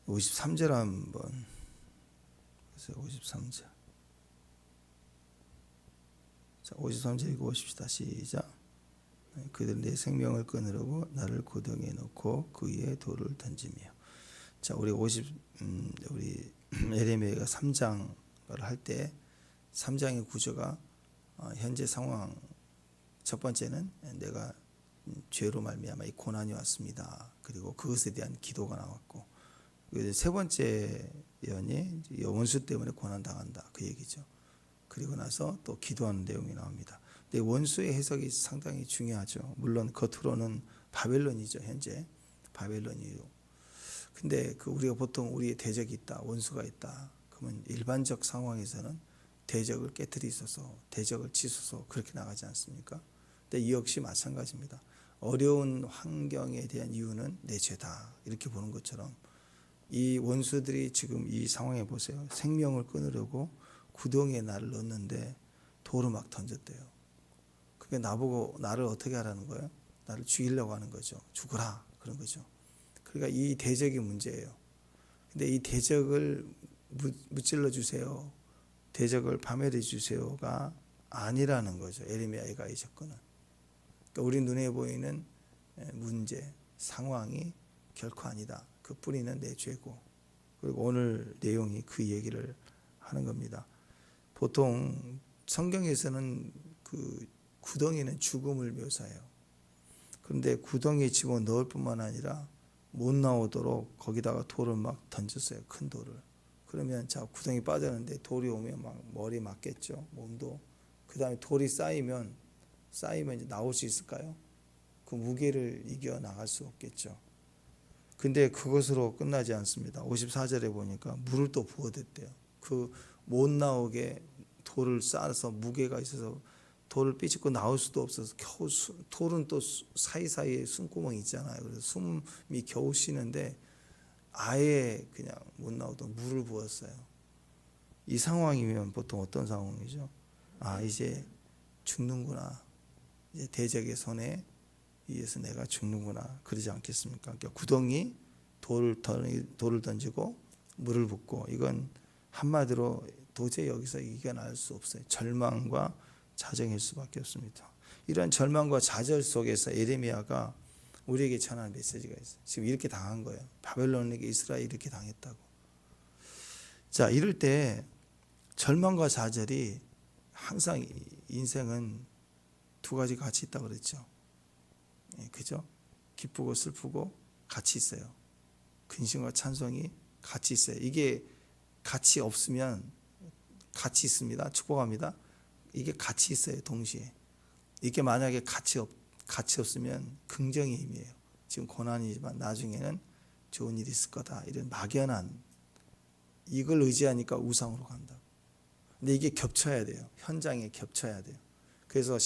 53절 한번 보세요. 53절. 자, 53절 읽어보십시다. 시작. 그들 내 생명을 끊으려고 나를 고등에 놓고 그 위에 돌을 던지며. 자, 우리 예레미야가 3장을 할 때 3장의 구조가 현재 상황, 첫 번째는 내가 죄로 말미암아 이 고난이 왔습니다. 그리고 그것에 대한 기도가 나왔고, 세 번째 예언이 원수 때문에 고난 당한다, 그 얘기죠. 그리고 나서 또 기도하는 내용이 나옵니다. 근데 원수의 해석이 상당히 중요하죠. 물론 겉으로는 바벨론이죠. 현재 바벨론이요. 근데 우리가 보통 우리의 대적이 있다, 원수가 있다, 그러면 일반적 상황에서는 대적을 깨뜨리소서, 대적을 치소서, 그렇게 나가지 않습니까? 근데 이 역시 마찬가지입니다. 어려운 환경에 대한 이유는 내 죄다, 이렇게 보는 것처럼 이 원수들이 지금 이 상황에 보세요. 생명을 끊으려고 구덩이에 나를 넣었는데 돌을 막 던졌대요. 그게 나보고 나를 어떻게 하라는 거예요? 나를 죽이려고 하는 거죠. 죽으라, 그런 거죠. 그러니까 이 대적이 문제예요. 근데 이 대적을 무찔러 주세요, 대적을 파멸해 주세요가 아니라는 거죠. 예레미야가 이 접근은. 그러니까 우리 눈에 보이는 문제, 상황이 결코 아니다. 그 뿌리는 내 죄고. 그리고 오늘 내용이 그 얘기를 하는 겁니다. 보통 성경에서는 그 구덩이는 죽음을 묘사해요. 그런데 구덩이에 집어넣을 뿐만 아니라 못 나오도록 거기다가 돌을 막 던졌어요. 큰 돌을. 그러면 자, 구덩이 빠졌는데 돌이 오면 막 머리 맞겠죠. 몸도. 그 다음에 돌이 쌓이면 이제 나올 수 있을까요? 그 무게를 이겨 나갈 수 없겠죠. 근데 그것으로 끝나지 않습니다. 54절에 보니까 물을 또 부어댔대요. 그 못 나오게 돌을 쌓아서 무게가 있어서 돌을 삐집고 나올 수도 없어서 겨우 돌은 또 사이사이에 숨구멍이 있잖아요. 그래서 숨이 겨우 쉬는데 아예 그냥 못 나오도록 물을 부었어요. 이 상황이면 보통 어떤 상황이죠? 아, 이제 죽는구나. 이제 대적의 손에 의해서 내가 죽는구나. 그러지 않겠습니까? 그러니까 구덩이, 돌을 던지고 물을 붓고, 이건 한마디로 도저히 여기서 이겨낼 수 없어요. 절망과 좌절일 수밖에 없습니다. 이런 절망과 좌절 속에서 예레미야가 우리에게 전하는 메시지가 있어요. 지금 이렇게 당한 거예요. 바벨론에게 이스라엘이 이렇게 당했다고. 자, 이럴 때 절망과 좌절이 항상 인생은 두 가지 같이 있다고 그랬죠. 그죠? 기쁘고 슬프고 같이 있어요. 근심과 찬송이 같이 있어요. 이게 같이 없으면, 같이 있습니다. 축복합니다. 이게 같이 있어요. 동시에. 이게 만약에 같이 없으면 긍정의 힘이에요. 지금 고난이지만 나중에는 좋은 일이 있을 거다, 이런 막연한, 이걸 의지하니까 우상으로 간다. 근데 이게 겹쳐야 돼요. 현장에 겹쳐야 돼요. 그래서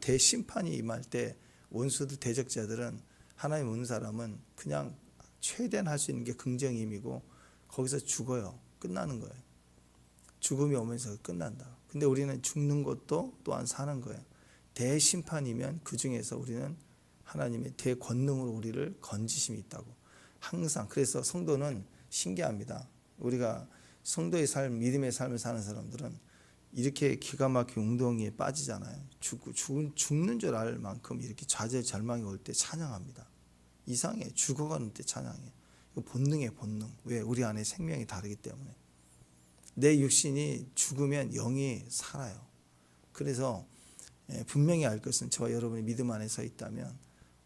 대심판이 임할 때 원수들, 대적자들은, 하나님 없는 사람은 그냥 최대한 할 수 있는 게 긍정의 힘이고 거기서 죽어요. 끝나는 거예요. 죽음이 오면서 끝난다. 근데 우리는 죽는 것도 또한 사는 거예요. 대심판이면 그 중에서 우리는 하나님의 대권능으로 우리를 건지심이 있다고. 항상. 그래서 성도는 신기합니다. 우리가 성도의 삶, 믿음의 삶을 사는 사람들은 이렇게 기가 막힌 웅덩이에 빠지잖아요. 죽는 줄 알 만큼 이렇게 좌절, 절망이 올 때 찬양합니다. 이상해. 죽어가는 때 찬양해. 이거 본능이에요, 본능. 왜? 우리 안에 생명이 다르기 때문에. 내 육신이 죽으면 영이 살아요. 그래서 분명히 알 것은, 저와 여러분이 믿음 안에 서 있다면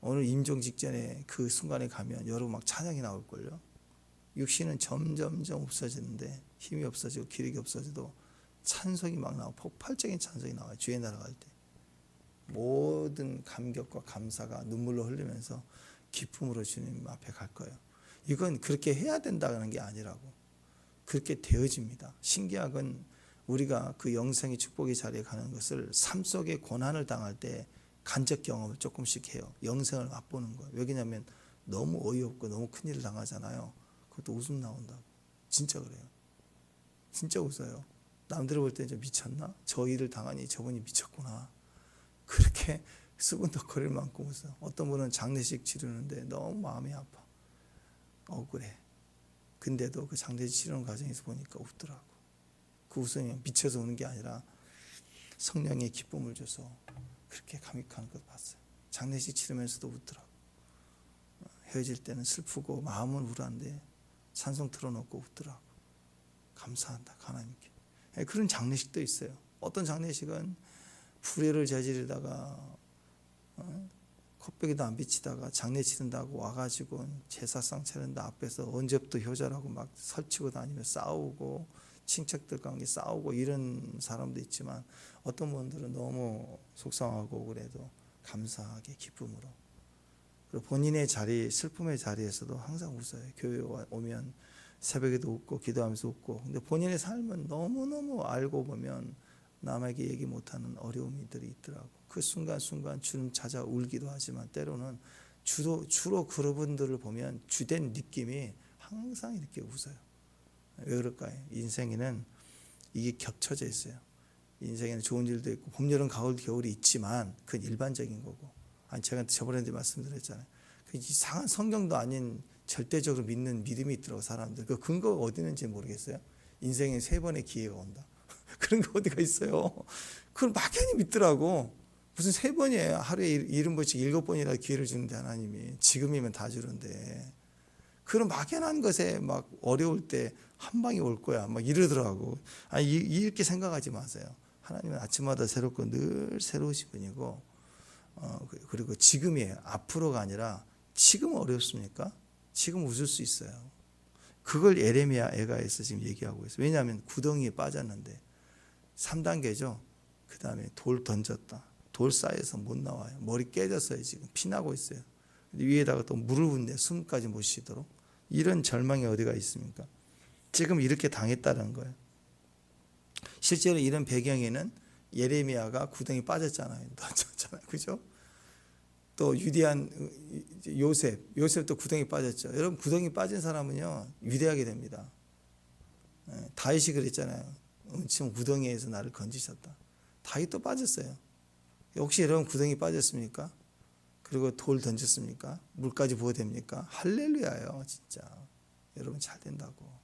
오늘 임종 직전에 그 순간에 가면 여러분 막 찬양이 나올걸요. 육신은 점점점 없어지는데, 힘이 없어지고 기력이 없어져도 찬송이 막 나와. 폭발적인 찬송이 나와요. 주에 날아갈 때 모든 감격과 감사가 눈물로 흘리면서 기쁨으로 주님 앞에 갈 거예요. 이건 그렇게 해야 된다는 게 아니라고. 그렇게 되어집니다. 신기한 건 우리가 그 영생의 축복의 자리에 가는 것을 삶 속에 고난을 당할 때 간접 경험을 조금씩 해요. 영생을 맛보는 거예요. 왜냐하면 너무 어이없고 너무 큰일을 당하잖아요. 그것도 웃음 나온다고. 진짜 그래요. 진짜 웃어요. 남들 볼 때 좀 미쳤나? 저 일을 당하니 저분이 미쳤구나. 그렇게 수근덕거릴 만큼 웃어요. 어떤 분은 장례식 치르는데 너무 마음이 아파. 억울해. 근데도 그 장례식 치르는 과정에서 보니까 웃더라고. 그 웃음이 미쳐서 우는 게 아니라 성령의 기쁨을 줘서 그렇게 감격하는 걸 봤어요. 장례식 치르면서도 웃더라고. 헤어질 때는 슬프고 마음은 우울한데 찬송 틀어놓고 웃더라고. 감사한다 하나님께. 그런 장례식도 있어요. 어떤 장례식은 불의를 저지르다가 콧배기도 안 비치다가 장례 치른다고 와가지고 제사상 차린다 앞에서 언제부터 효자라고 막 설치고 다니며 싸우고 친척들 관계 싸우고 이런 사람도 있지만 어떤 분들은 너무 속상하고 그래도 감사하게 기쁨으로 그리고 본인의 자리 슬픔의 자리에서도 항상 웃어요. 교회 오면 새벽에도 웃고 기도하면서 웃고 근데 본인의 삶은 너무너무 알고 보면 남에게 얘기 못하는 어려움들이 있더라고. 그 순간순간 주는 찾아 울기도 하지만 때로는 주로 그분들을 보면 주된 느낌이 항상 이렇게 웃어요. 왜 그럴까요? 인생에는 이게 겹쳐져 있어요. 인생에는 좋은 일도 있고 봄, 여름, 가을, 겨울이 있지만 그건 일반적인 거고 아니 제가 저번에도 말씀드렸잖아요. 그 이상한 성경도 아닌 절대적으로 믿는 믿음이 있더라고 사람들. 그 근거가 어디 있는지 모르겠어요. 인생에 3번의 기회가 온다. 그런 거 어디가 있어요. 그걸 막연히 믿더라고. 무슨 3번이에요. 하루에 70번씩 7번이나 기회를 주는데 하나님이 지금이면 다 주는데 그런 막연한 것에 막 어려울 때 한 방이 올 거야 막 이러더라고. 아니 이렇게 생각하지 마세요. 하나님은 아침마다 새롭고 늘 새로우신 분이고 그리고 지금이에요. 앞으로가 아니라 지금 어렵습니까? 지금 웃을 수 있어요. 그걸 예레미야 애가에서 지금 얘기하고 있어요. 왜냐하면 구덩이에 빠졌는데 3단계죠. 그 다음에 돌 던졌다. 돌 쌓여서 못 나와요. 머리 깨졌어요. 지금 피나고 있어요. 위에다가 또 물을 붓네. 숨까지 못 쉬도록. 이런 절망이 어디가 있습니까? 지금 이렇게 당했다는 거예요. 실제로 이런 배경에는 예레미야가 구덩이 빠졌잖아요. 던졌잖아요. 그죠? 또 위대한 요셉도 구덩이 빠졌죠. 여러분 구덩이 빠진 사람은요 위대하게 됩니다. 다윗이 그랬잖아요. 지금 구덩이에서 나를 건지셨다. 다윗도 빠졌어요. 혹시 여러분 구덩이 빠졌습니까? 그리고 돌 던졌습니까? 물까지 부어 됩니까? 할렐루야요, 진짜. 여러분 잘 된다고.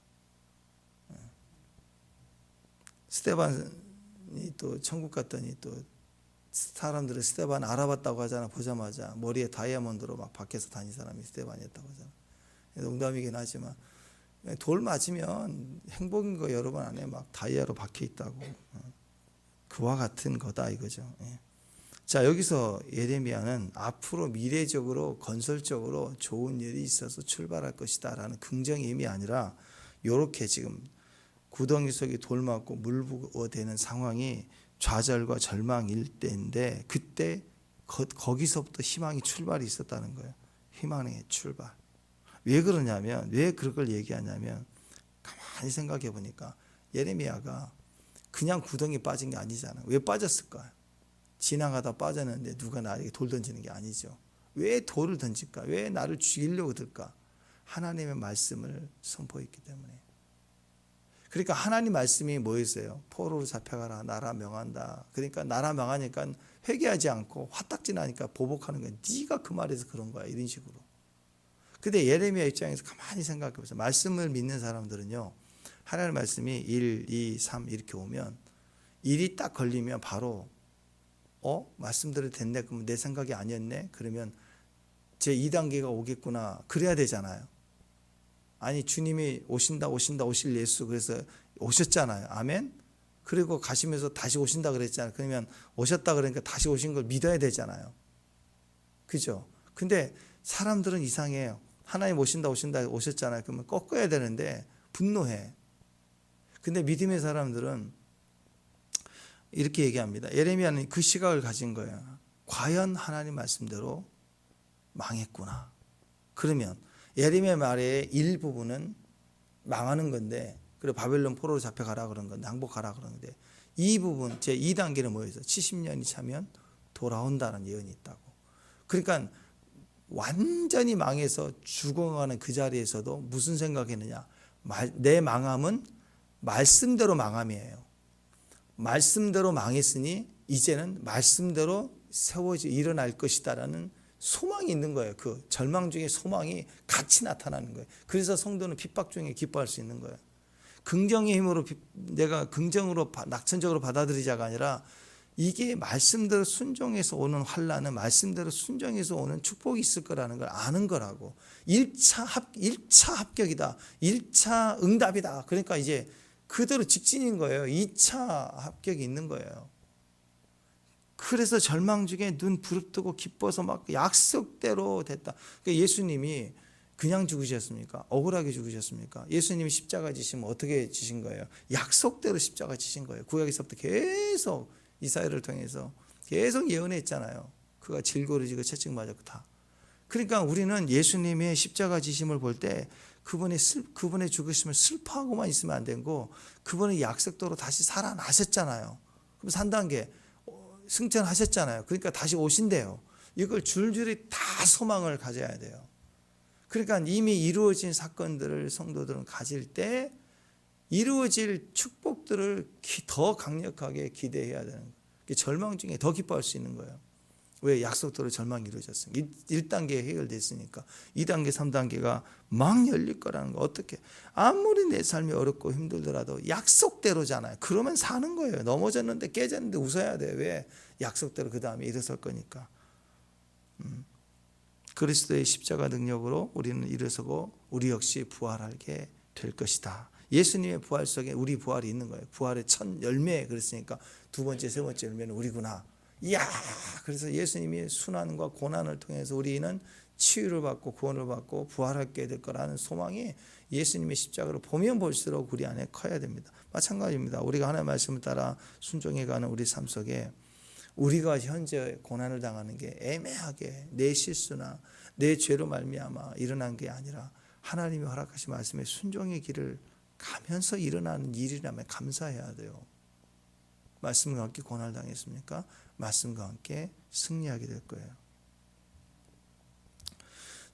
스데반이 또 천국 갔더니 또 사람들은 스데반 알아봤다고 하잖아. 보자마자 머리에 다이아몬드로 막 밖에서 다닌 사람이 스데반이었다고 하잖아. 농담이긴 하지만 돌 맞으면 행복인 거 여러 번 안에 막 다이아로 박혀 있다고. 그와 같은 거다 이거죠. 자, 여기서 예레미야는 앞으로 미래적으로 건설적으로 좋은 일이 있어서 출발할 것이다 라는 긍정의 의미 아니라 이렇게 지금 구덩이 속에 돌 맞고 물 부어대는 상황이 좌절과 절망일 때인데 그때 거기서부터 희망이 출발이 있었다는 거예요. 희망의 출발. 왜 그러냐면 왜 그걸 얘기하냐면 가만히 생각해 보니까 예레미야가 그냥 구덩이 빠진 게 아니잖아요. 왜 빠졌을까요? 지나가다 빠졌는데 누가 나에게 돌 던지는 게 아니죠. 왜 돌을 던질까? 왜 나를 죽이려고 들까? 하나님의 말씀을 선포했기 때문에. 그러니까 하나님 말씀이 뭐였어요? 포로로 잡혀가라. 나라 명한다. 그러니까 나라 명하니까 회개하지 않고 화딱지나니까 보복하는 거야. 네가 그 말에서 그런 거야. 이런 식으로. 근데 예레미야 입장에서 가만히 생각해 보세요. 말씀을 믿는 사람들은요. 하나님의 말씀이 1, 2, 3 이렇게 오면 1이 딱 걸리면 바로 말씀대로 됐네. 그러면 내 생각이 아니었네. 그러면 제 2단계가 오겠구나. 그래야 되잖아요. 아니 주님이 오실 예수 그래서 오셨잖아요. 아멘. 그리고 가시면서 다시 오신다 그랬잖아요. 그러면 오셨다 그러니까 다시 오신 걸 믿어야 되잖아요. 그죠? 근데 사람들은 이상해요. 하나님 오셨잖아요. 그러면 꺾어야 되는데 분노해. 근데 믿음의 사람들은 이렇게 얘기합니다. 예레미야는 그 시각을 가진 거예요. 과연 하나님 말씀대로 망했구나. 그러면 예레미야 말의 일부분은 망하는 건데 그리고 바벨론 포로로 잡혀가라 그런 건데 항복하라 그런 건데 이 부분 제 2단계는 뭐였어요? 70년이 차면 돌아온다는 예언이 있다고. 그러니까 완전히 망해서 죽어가는 그 자리에서도 무슨 생각했느냐? 내 망함은 말씀대로 망함이에요. 말씀대로 망했으니 이제는 말씀대로 일어날 것이다라는 소망이 있는 거예요. 그 절망 중에 소망이 같이 나타나는 거예요. 그래서 성도는 핍박 중에 기뻐할 수 있는 거예요. 긍정의 힘으로 내가 긍정으로 낙천적으로 받아들이자가 아니라 이게 말씀대로 순종해서 오는 환난은 말씀대로 순종해서 오는 축복이 있을 거라는 걸 아는 거라고. 1차 합격이다. 1차 응답이다. 그러니까 이제 그대로 직진인 거예요. 2차 합격이 있는 거예요. 그래서 절망 중에 눈 부릅뜨고 기뻐서 막 약속대로 됐다. 그러니까 예수님이 그냥 죽으셨습니까? 억울하게 죽으셨습니까? 예수님이 십자가 지시면 어떻게 지신 거예요? 약속대로 십자가 지신 거예요. 구약에서부터 계속 이사야를 통해서 계속 예언했잖아요. 그가 질고를 지고 채찍 맞았고 다. 그러니까 우리는 예수님의 십자가 지심을 볼 때 그분의 죽으심을 슬퍼하고만 있으면 안 되고 그분의 약속대로 다시 살아나셨잖아요. 그럼 3단계 승천하셨잖아요. 그러니까 다시 오신대요. 이걸 줄줄이 다 소망을 가져야 돼요. 그러니까 이미 이루어진 사건들을 성도들은 가질 때 이루어질 축복들을 더 강력하게 기대해야 되는 거예요. 절망 중에 더 기뻐할 수 있는 거예요. 왜? 약속대로 절망이 이루어졌으니까. 1단계 해결됐으니까 2단계 3단계가 막 열릴 거라는 거. 어떻게 아무리 내 삶이 어렵고 힘들더라도 약속대로잖아요. 그러면 사는 거예요. 넘어졌는데 깨졌는데 웃어야 돼. 왜? 약속대로 그 다음에 일어설 거니까. 그리스도의 십자가 능력으로 우리는 일어서고 우리 역시 부활하게 될 것이다. 예수님의 부활 속에 우리 부활이 있는 거예요. 부활의 첫 열매. 그랬으니까 두 번째 세 번째 열매는 우리구나. 이야, 그래서 예수님이 순환과 고난을 통해서 우리는 치유를 받고 구원을 받고 부활하게 될 거라는 소망이 예수님의 십자가를 보면 볼수록 우리 안에 커야 됩니다. 마찬가지입니다. 우리가 하나님의 말씀을 따라 순종해가는 우리 삶 속에 우리가 현재 고난을 당하는 게 애매하게 내 실수나 내 죄로 말미암아 일어난 게 아니라 하나님이 허락하신 말씀에 순종의 길을 가면서 일어나는 일이라면 감사해야 돼요. 말씀과 함께 고난을 당했습니까? 말씀과 함께 승리하게 될 거예요.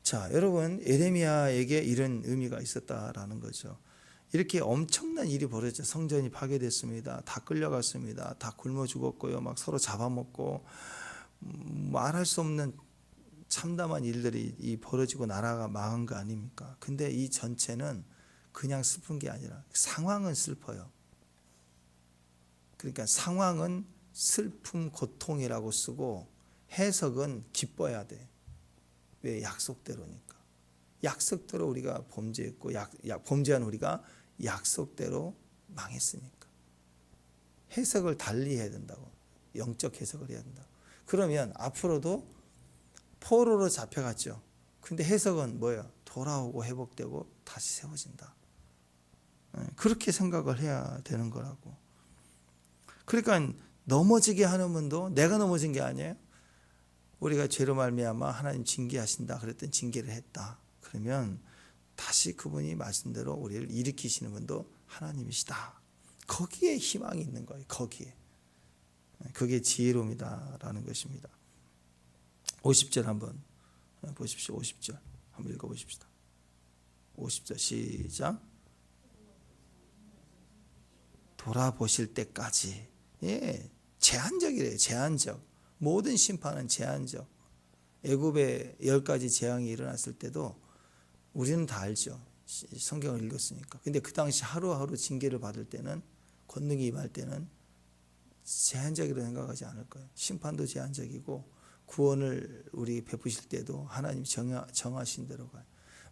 자, 여러분, 에레미야에게 이런 의미가 있었다라는 거죠. 이렇게 엄청난 일이 벌어져 성전이 파괴됐습니다. 다 끌려갔습니다. 다 굶어 죽었고요. 막 서로 잡아먹고 말할 수 없는 참담한 일들이 벌어지고 나라가 망한 거 아닙니까? 근데 이 전체는 그냥 슬픈 게 아니라 상황은 슬퍼요. 그러니까 상황은 슬픔, 고통이라고 쓰고 해석은 기뻐야 돼. 왜? 약속대로니까. 약속대로 우리가 범죄했고 범죄한 우리가 약속대로 망했으니까. 해석을 달리 해야 된다고. 영적 해석을 해야 된다고. 그러면 앞으로도 포로로 잡혀갔죠. 근데 해석은 뭐예요? 돌아오고 회복되고 다시 세워진다. 그렇게 생각을 해야 되는 거라고. 그러니까 넘어지게 하는 분도 내가 넘어진 게 아니에요. 우리가 죄로 말미암아 하나님 징계하신다 그랬더니 징계를 했다. 그러면 다시 그분이 말씀대로 우리를 일으키시는 분도 하나님이시다. 거기에 희망이 있는 거예요. 거기에. 그게 지혜로움이다라는 것입니다. 50절 한번 보십시오. 50절 한번 읽어보십시다. 50절 시작. 돌아보실 때까지. 예, 제한적이래요. 제한적. 모든 심판은 제한적. 애굽에 10가지 재앙이 일어났을 때도 우리는 다 알죠. 성경을 읽었으니까. 근데 그 당시 하루하루 징계를 받을 때는, 권능이 임할 때는 제한적이라고 생각하지 않을 거예요. 심판도 제한적이고 구원을 우리 베푸실 때도 하나님 정하신 대로 가요.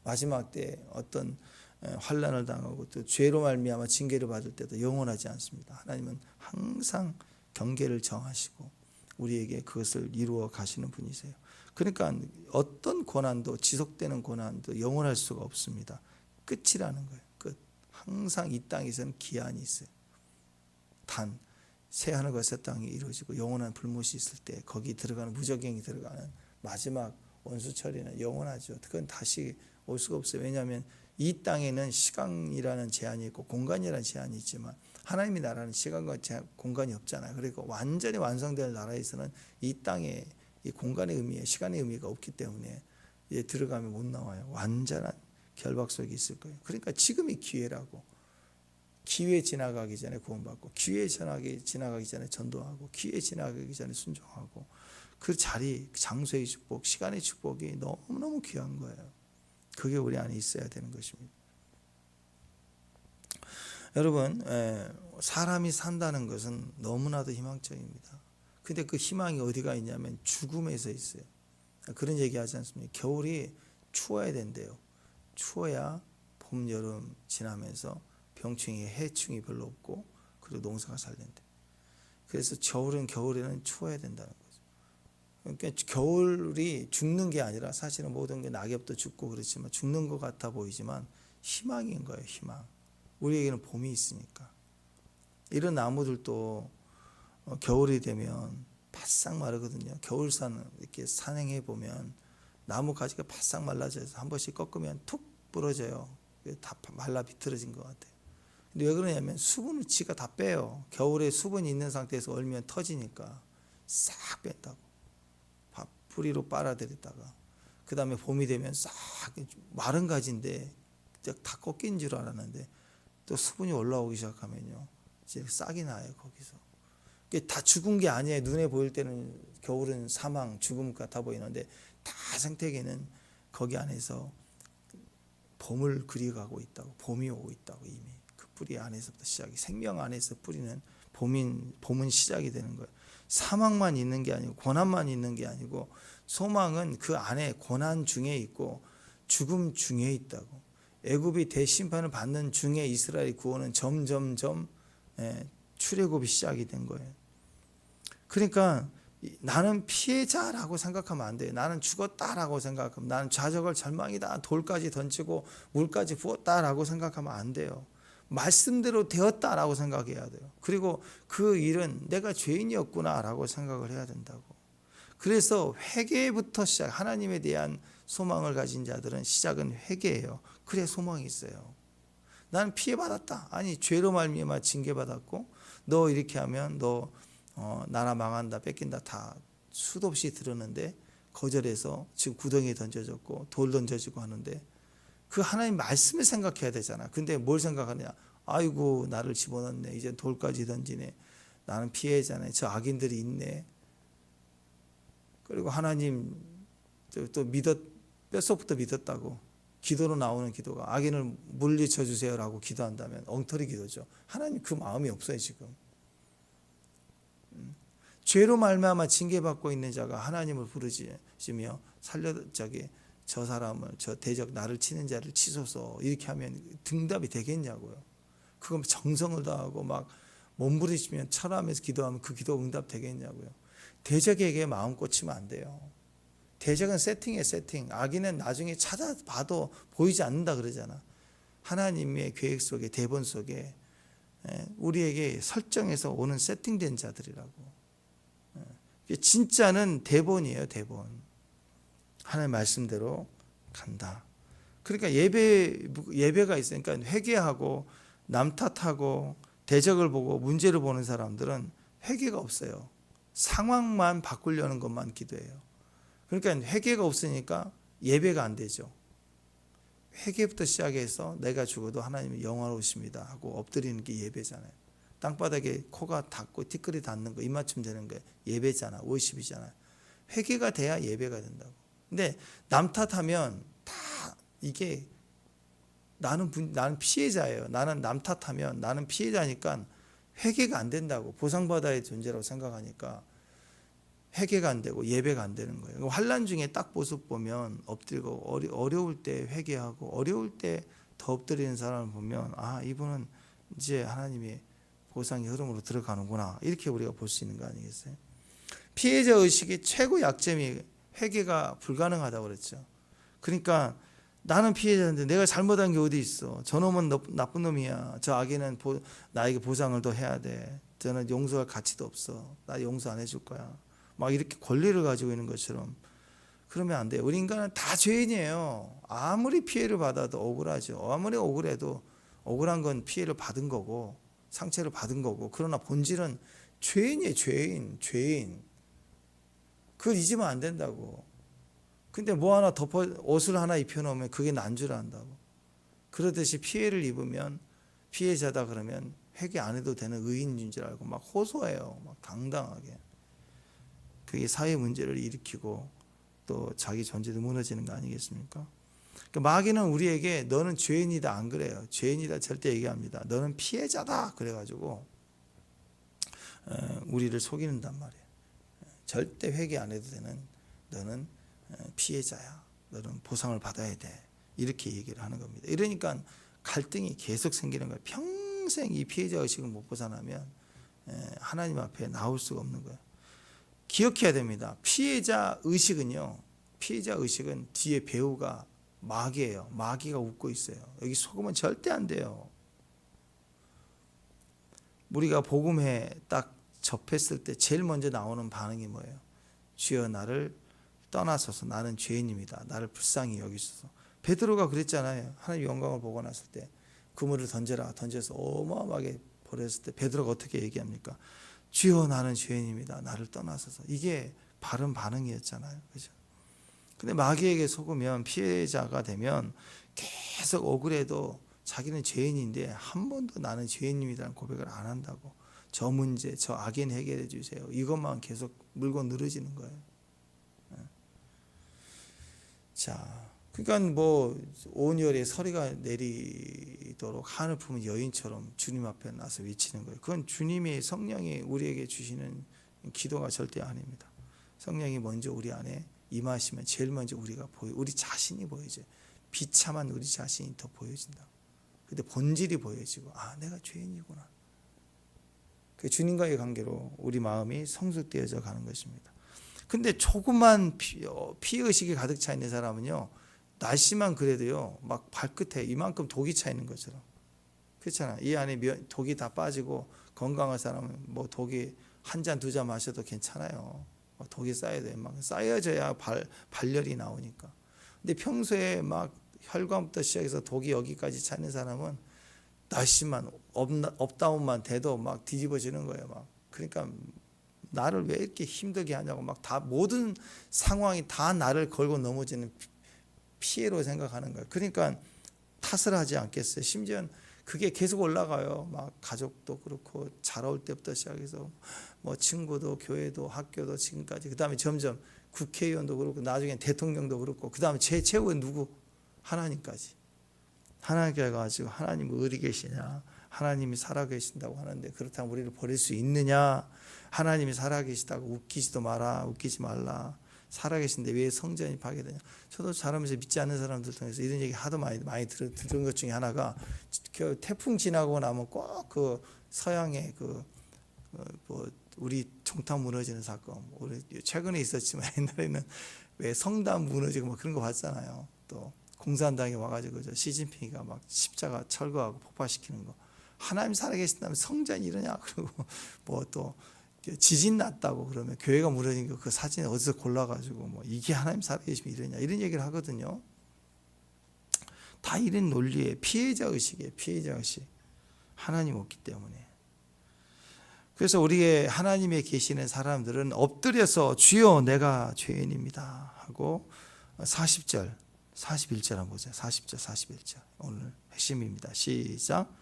마지막 때 어떤 환난을 당하고 또 죄로 말미암아 징계를 받을 때도 영원하지 않습니다. 하나님은 항상 경계를 정하시고 우리에게 그것을 이루어 가시는 분이세요. 그러니까 어떤 고난도, 지속되는 고난도 영원할 수가 없습니다. 끝이라는 거예요. 끝. 항상 이 땅에서는 기한이 있어요. 단 새하늘과 새 땅이 이루어지고 영원한 불못이 있을 때 거기 들어가는 무저갱이 들어가는 마지막 원수처리는 영원하죠. 그건 다시 올 수가 없어요. 왜냐하면 이 땅에는 시간이라는 제한이 있고 공간이라는 제한이 있지만 하나님의 나라는 시간과 공간이 없잖아요. 그리고 완전히 완성될 나라에서는 이 땅에 이 공간의 의미에 시간의 의미가 없기 때문에 이제 들어가면 못 나와요. 완전한 결박 속에 있을 거예요. 그러니까 지금이 기회라고. 기회 지나가기 전에 구원받고 기회 지나가기 전에 전도하고 기회 지나가기 전에 순종하고 그 자리, 장소의 축복, 시간의 축복이 너무너무 귀한 거예요. 그게 우리 안에 있어야 되는 것입니다. 여러분, 사람이 산다는 것은 너무나도 희망적입니다. 근데 그 희망이 어디가 있냐면 죽음에서 있어요. 그런 얘기 하지 않습니까? 겨울이 추워야 된대요. 추워야 봄, 여름 지나면서 병충해, 해충이 별로 없고 그리고 농사가 잘 된대. 그래서 겨울에는 추워야 된다는 거죠. 그러니까 겨울이 죽는 게 아니라 사실은 모든 게 낙엽도 죽고 그렇지만 죽는 것 같아 보이지만 희망인 거예요. 희망. 우리에게는 봄이 있으니까. 이런 나무들도 겨울이 되면 바싹 마르거든요. 겨울산 이렇게 산행해 보면 나무 가지가 바싹 말라져서 한 번씩 꺾으면 툭 부러져요. 다 말라 비틀어진 것 같아요. 근데 왜 그러냐면 수분을 지가 다 빼요. 겨울에 수분이 있는 상태에서 얼면 터지니까 싹 뺐다고. 뿌리로 빨아들였다가 그 다음에 봄이 되면 싹 마른 가지인데 다 꺾인 줄 알았는데 또 수분이 올라오기 시작하면요 이제 싹이 나요. 거기서 이게 다 죽은 게 아니에요. 눈에 보일 때는 겨울은 사망, 죽음 같아 보이는데 다 생태계는 거기 안에서 봄을 그려가고 있다고. 봄이 오고 있다고. 이미 그 뿌리 안에서부터 시작이, 생명 안에서 뿌리는 봄은 시작이 되는 거예요. 사망만 있는 게 아니고 고난만 있는 게 아니고 소망은 그 안에 고난 중에 있고 죽음 중에 있다고. 애굽이 대심판을 받는 중에 이스라엘 구원은 점점점 출애굽이 시작이 된 거예요. 그러니까 나는 피해자라고 생각하면 안 돼요. 나는 죽었다라고 생각하면, 나는 좌절과 절망이다, 돌까지 던지고 물까지 부었다라고 생각하면 안 돼요. 말씀대로 되었다라고 생각해야 돼요. 그리고 그 일은 내가 죄인이었구나라고 생각을 해야 된다고. 그래서 회개부터 시작. 하나님에 대한 소망을 가진 자들은 시작은 회개예요. 그래 소망이 있어요. 나는 피해받았다. 아니 죄로 말미암아 징계받았고 너 이렇게 하면 너 나라 망한다, 뺏긴다 다 수도 없이 들었는데 거절해서 지금 구덩이에 던져졌고 돌 던져지고 하는데 그 하나님 말씀을 생각해야 되잖아. 근데 뭘 생각하냐? 아이고 나를 집어넣네. 이제 돌까지 던지네. 나는 피해자네. 저 악인들이 있네. 그리고 하나님 또 뼛속부터 믿었다고 기도로 나오는 기도가 악인을 물리쳐 주세요라고 기도한다면 엉터리 기도죠. 하나님 그 마음이 없어요 지금. 죄로 말미암아 징계받고 있는 자가 하나님을 부르짖으며 저 사람을, 저 대적 나를 치는 자를 치소서 이렇게 하면 응답이 되겠냐고요. 그건 정성을 다하고 막 몸부림치면 철하면서 기도하면 그 기도 응답 되겠냐고요. 대적에게 마음 꽂히면 안 돼요. 대적은 세팅이에요. 세팅. 악인은 나중에 찾아봐도 보이지 않는다 그러잖아. 하나님의 계획 속에, 대본 속에 우리에게 설정해서 오는 세팅된 자들이라고. 진짜는 대본이에요. 대본. 하나님 말씀대로 간다. 그러니까 예배가 있으니까 회개하고 남 탓하고 대적을 보고 문제를 보는 사람들은 회개가 없어요. 상황만 바꾸려는 것만 기도해요. 그러니까 회개가 없으니까 예배가 안 되죠. 회개부터 시작해서 내가 죽어도 하나님이 영원하십니다 하고 엎드리는 게 예배잖아요. 땅바닥에 코가 닿고 티끌이 닿는 거, 입맞춤 되는 거 예배잖아. 월십이잖아. 회개가 돼야 예배가 된다고. 근데 남 탓하면 다 이게 나는 피해자예요. 나는 남 탓하면 나는 피해자니까 회개가 안 된다고. 보상받아야 존재라고 생각하니까 회개가 안 되고 예배가 안 되는 거예요. 환난 중에 딱 모습 보면 엎드리고 어려울 때 회개하고 어려울 때 더 엎드리는 사람을 보면 아 이분은 이제 하나님의 보상의 흐름으로 들어가는구나. 이렇게 우리가 볼 수 있는 거 아니겠어요? 피해자 의식의 최고 약점이 회개가 불가능하다고 그랬죠. 그러니까 나는 피해자인데 내가 잘못한 게 어디 있어. 저놈은 나쁜 놈이야. 저 악인은 나에게 보상을 더 해야 돼. 저는 용서할 가치도 없어. 나 용서 안 해줄 거야. 막 이렇게 권리를 가지고 있는 것처럼 그러면 안 돼요. 우리 인간은 다 죄인이에요. 아무리 피해를 받아도 억울하죠. 아무리 억울해도 억울한 건 피해를 받은 거고 상처를 받은 거고 그러나 본질은 죄인이에요. 죄인. 그걸 잊으면 안 된다고. 근데 뭐 하나 옷을 하나 입혀놓으면 그게 난줄 안다고. 그러듯이 피해를 입으면 피해자다 그러면 회개 안 해도 되는 의인인 줄 알고 막 호소해요. 막 당당하게. 그게 사회 문제를 일으키고 또 자기 존재도 무너지는 거 아니겠습니까? 그러니까 마귀는 우리에게 너는 죄인이다 안 그래요. 죄인이다 절대 얘기합니다. 너는 피해자다 그래가지고 우리를 속이는단 말이에요. 절대 회개 안 해도 되는 너는 피해자야. 너는 보상을 받아야 돼. 이렇게 얘기를 하는 겁니다. 이러니까 갈등이 계속 생기는 거예요. 평생 이 피해자 의식을 못 벗어나면 하나님 앞에 나올 수가 없는 거예요. 기억해야 됩니다. 피해자 의식은 뒤에 배우가 마귀예요. 마귀가 웃고 있어요. 여기 속으면 절대 안 돼요. 우리가 복음회 딱 접했을 때 제일 먼저 나오는 반응이 뭐예요? 주여 나를 떠나소서. 나는 죄인입니다. 나를 불쌍히 여기소서. 베드로가 그랬잖아요. 하나님 영광을 보고 났을 때 그물을 던져라. 던져서 어마어마하게 버렸을 때 베드로가 어떻게 얘기합니까? 주여 나는 죄인입니다. 나를 떠나소서. 이게 바른 반응이었잖아요. 그죠? 근데 마귀에게 속으면 피해자가 되면 계속 억울해도 자기는 죄인인데 한 번도 나는 죄인입니다라는 고백을 안 한다고. 저 문제, 저 악인 해결해 주세요. 이것만 계속 물고 늘어지는 거예요. 자, 그러니까 뭐 온열에 서리가 내리도록 하늘 품은 여인처럼 주님 앞에 나서 외치는 거예요. 그건 주님의 성령이 우리에게 주시는 기도가 절대 아닙니다. 성령이 먼저 우리 안에 임하시면 제일 먼저 우리 자신이 보여져요. 비참한 우리 자신이 더 보여진다. 근데 본질이 보여지고 내가 죄인이구나. 그 주님과의 관계로 우리 마음이 성숙되어져 가는 것입니다. 근데 조그만 피의식이 가득 차 있는 사람은요, 날씨만 그래도요, 막 발끝에 이만큼 독이 차 있는 것처럼. 그렇잖아. 이 안에 독이 다 빠지고 건강한 사람은 뭐 독이 한 잔, 두 잔 마셔도 괜찮아요. 독이 쌓여야 돼. 막 쌓여져야 발열이 나오니까. 근데 평소에 막 혈관부터 시작해서 독이 여기까지 차 있는 사람은 날씨만 업다운만 돼도 막 뒤집어지는 거예요. 막. 그러니까 나를 왜 이렇게 힘들게 하냐고 막 다 모든 상황이 다 나를 걸고 넘어지는 피해로 생각하는 거예요. 그러니까 탓을 하지 않겠어요. 심지어 그게 계속 올라가요. 막 가족도 그렇고 자라올 때부터 시작해서 뭐 친구도 교회도 학교도 지금까지 그다음에 점점 국회의원도 그렇고 나중에 대통령도 그렇고 그다음에 최후의 누구? 하나님까지. 하나님께 가지고 하나님 어디 계시냐? 하나님이 살아계신다고 하는데 그렇다면 우리를 버릴 수 있느냐? 하나님이 살아계시다고 웃기지 말라. 살아계신데 왜 성전이 파괴되냐? 저도 자라면서 믿지 않는 사람들 통해서 이런 얘기 하도 많이 들은 것 중에 하나가 태풍 지나고 나면 꼭 그 서양의 뭐 우리 종탑 무너지는 사건, 우리 최근에 있었지만 옛날에는 왜 성당 무너지고 뭐 그런 거 봤잖아요. 또 공산당이 와가지고 시진핑이가 막 십자가 철거하고 폭파시키는 거. 하나님 살아계신다면 성전이 이러냐? 그러고 뭐 또 지진 났다고 그러면 교회가 무너진 거 그 사진 어디서 골라가지고 뭐 이게 하나님 살아계시면 이러냐 이런 얘기를 하거든요. 다 이런 논리에 피해자 의식이에요. 피해자 의식. 하나님 없기 때문에. 그래서 우리의 하나님에 계시는 사람들은 엎드려서 주여 내가 죄인입니다 하고 40절 41절 한번 보세요. 40절 41절 오늘 핵심입니다. 시작.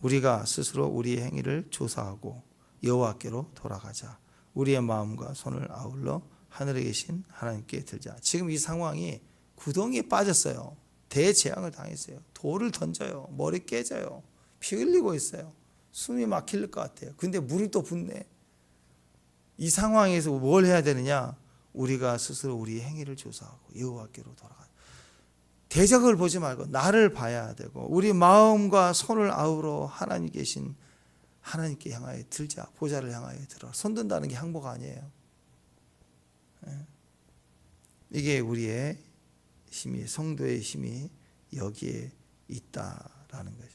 우리가 스스로 우리의 행위를 조사하고 여호와께로 돌아가자. 우리의 마음과 손을 아울러 하늘에 계신 하나님께 들자. 지금 이 상황이 구덩이에 빠졌어요. 대재앙을 당했어요. 돌을 던져요. 머리 깨져요. 피 흘리고 있어요. 숨이 막힐 것 같아요. 근데 물이 또 붓네. 이 상황에서 뭘 해야 되느냐? 우리가 스스로 우리의 행위를 조사하고 여호와께로 돌아가자. 대적을 보지 말고 나를 봐야 되고 우리 마음과 손을 아우러 하나님 계신 하나님께 향하여 들자. 보좌를 향하여 들어. 손 든다는 게 항복 아니에요. 이게 우리의 힘이, 성도의 힘이 여기에 있다라는 거죠.